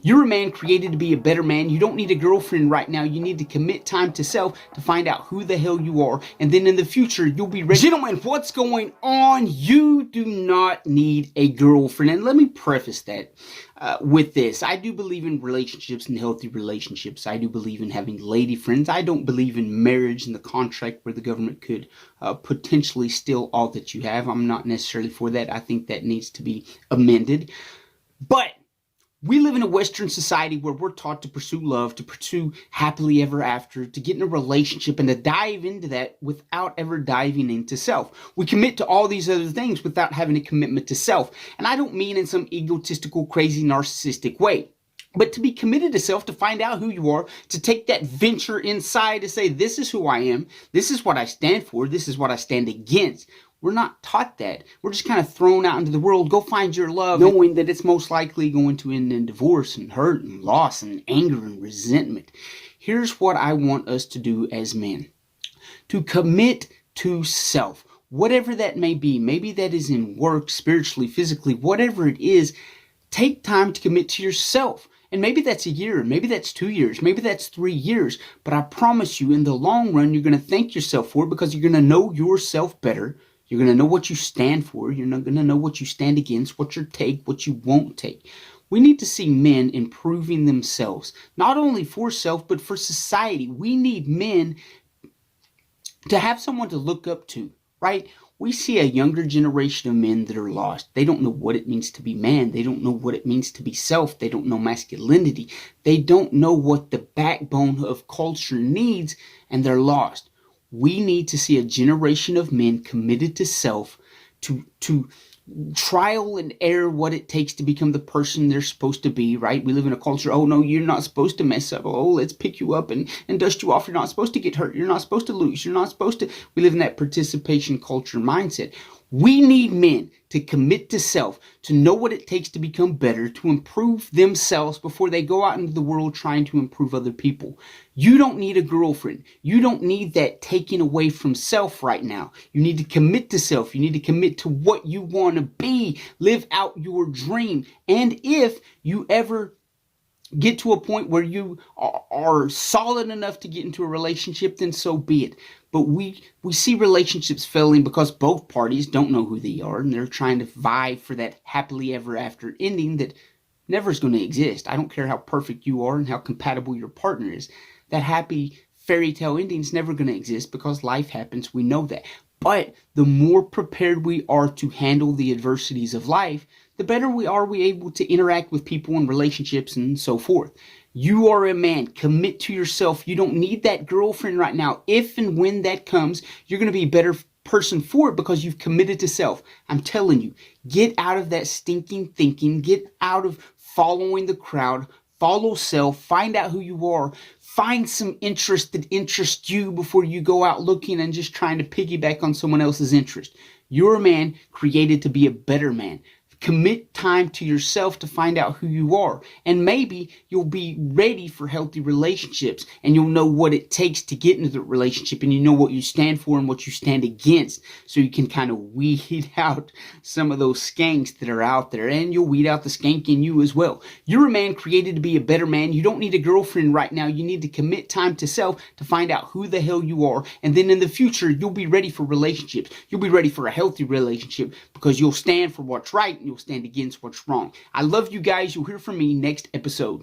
You're a man created to be a better man. You don't need a girlfriend right now. You need to commit time to self to find out who the hell you are. And then in the future, you'll be ready. Gentlemen, what's going on? You do not need a girlfriend. And let me preface that with this. I do believe in relationships and healthy relationships. I do believe in having lady friends. I don't believe in marriage and the contract where the government could potentially steal all that you have. I'm not necessarily for that. I think that needs to be amended. But we live in a Western society where we're taught to pursue love, to pursue happily ever after, to get in a relationship and to dive into that without ever diving into self. We commit to all these other things without having a commitment to self. And I don't mean in some egotistical, crazy, narcissistic way. But to be committed to self, to find out who you are, to take that venture inside to say, this is who I am, this is what I stand for, this is what I stand against. We're not taught that. We're just kind of thrown out into the world. Go find your love, knowing that it's most likely going to end in divorce and hurt and loss and anger and resentment. Here's what I want us to do as men. To commit to self. Whatever that may be. Maybe that is in work, spiritually, physically, whatever it is. Take time to commit to yourself. And maybe that's a year, maybe that's 2 years, maybe that's 3 years. But I promise you, in the long run, you're going to thank yourself for it because you're going to know yourself better. You're going to know what you stand for. You're not going to know what you stand against, what you take, what you won't take. We need to see men improving themselves, not only for self, but for society. We need men to have someone to look up to, right? We see a younger generation of men that are lost. They don't know what it means to be man. They don't know what it means to be self. They don't know masculinity. They don't know what the backbone of culture needs, and they're lost. We need to see a generation of men committed to self, to trial and error what it takes to become the person they're supposed to be, right? We live in a culture, oh no, you're not supposed to mess up. Oh, let's pick you up and dust you off. You're not supposed to get hurt. You're not supposed to lose. You're not supposed to. We live in that participation culture mindset. We need men to commit to self, to know what it takes to become better, to improve themselves before they go out into the world trying to improve other people. You don't need a girlfriend. You don't need that taking away from self right now. You need to commit to self. You need to commit to what you want to be. Live out your dream. And if you ever get to a point where you are solid enough to get into a relationship, then so be it. But we see relationships failing because both parties don't know who they are and they're trying to vie for that happily ever after ending that never is going to exist. I don't care how perfect you are and how compatible your partner is. That happy fairy tale ending is never going to exist because life happens. We know that. But the more prepared we are to handle the adversities of life, the better we able to interact with people and relationships and so forth. You are a man. Commit to yourself. You don't need that girlfriend right now. If and when that comes, you're going to be a better person for it because you've committed to self. I'm telling you, get out of that stinking thinking. Get out of following the crowd. Follow self. Find out who you are. Find some interest that interests you before you go out looking and just trying to piggyback on someone else's interest. You're a man created to be a better man. Commit time to yourself to find out who you are. And maybe you'll be ready for healthy relationships and you'll know what it takes to get into the relationship and you know what you stand for and what you stand against. So you can kind of weed out some of those skanks that are out there and you'll weed out the skank in you as well. You're a man created to be a better man. You don't need a girlfriend right now. You need to commit time to self to find out who the hell you are. And then in the future, you'll be ready for relationships. You'll be ready for a healthy relationship because you'll stand for what's right. You'll stand against what's wrong. I love you guys. You'll hear from me next episode.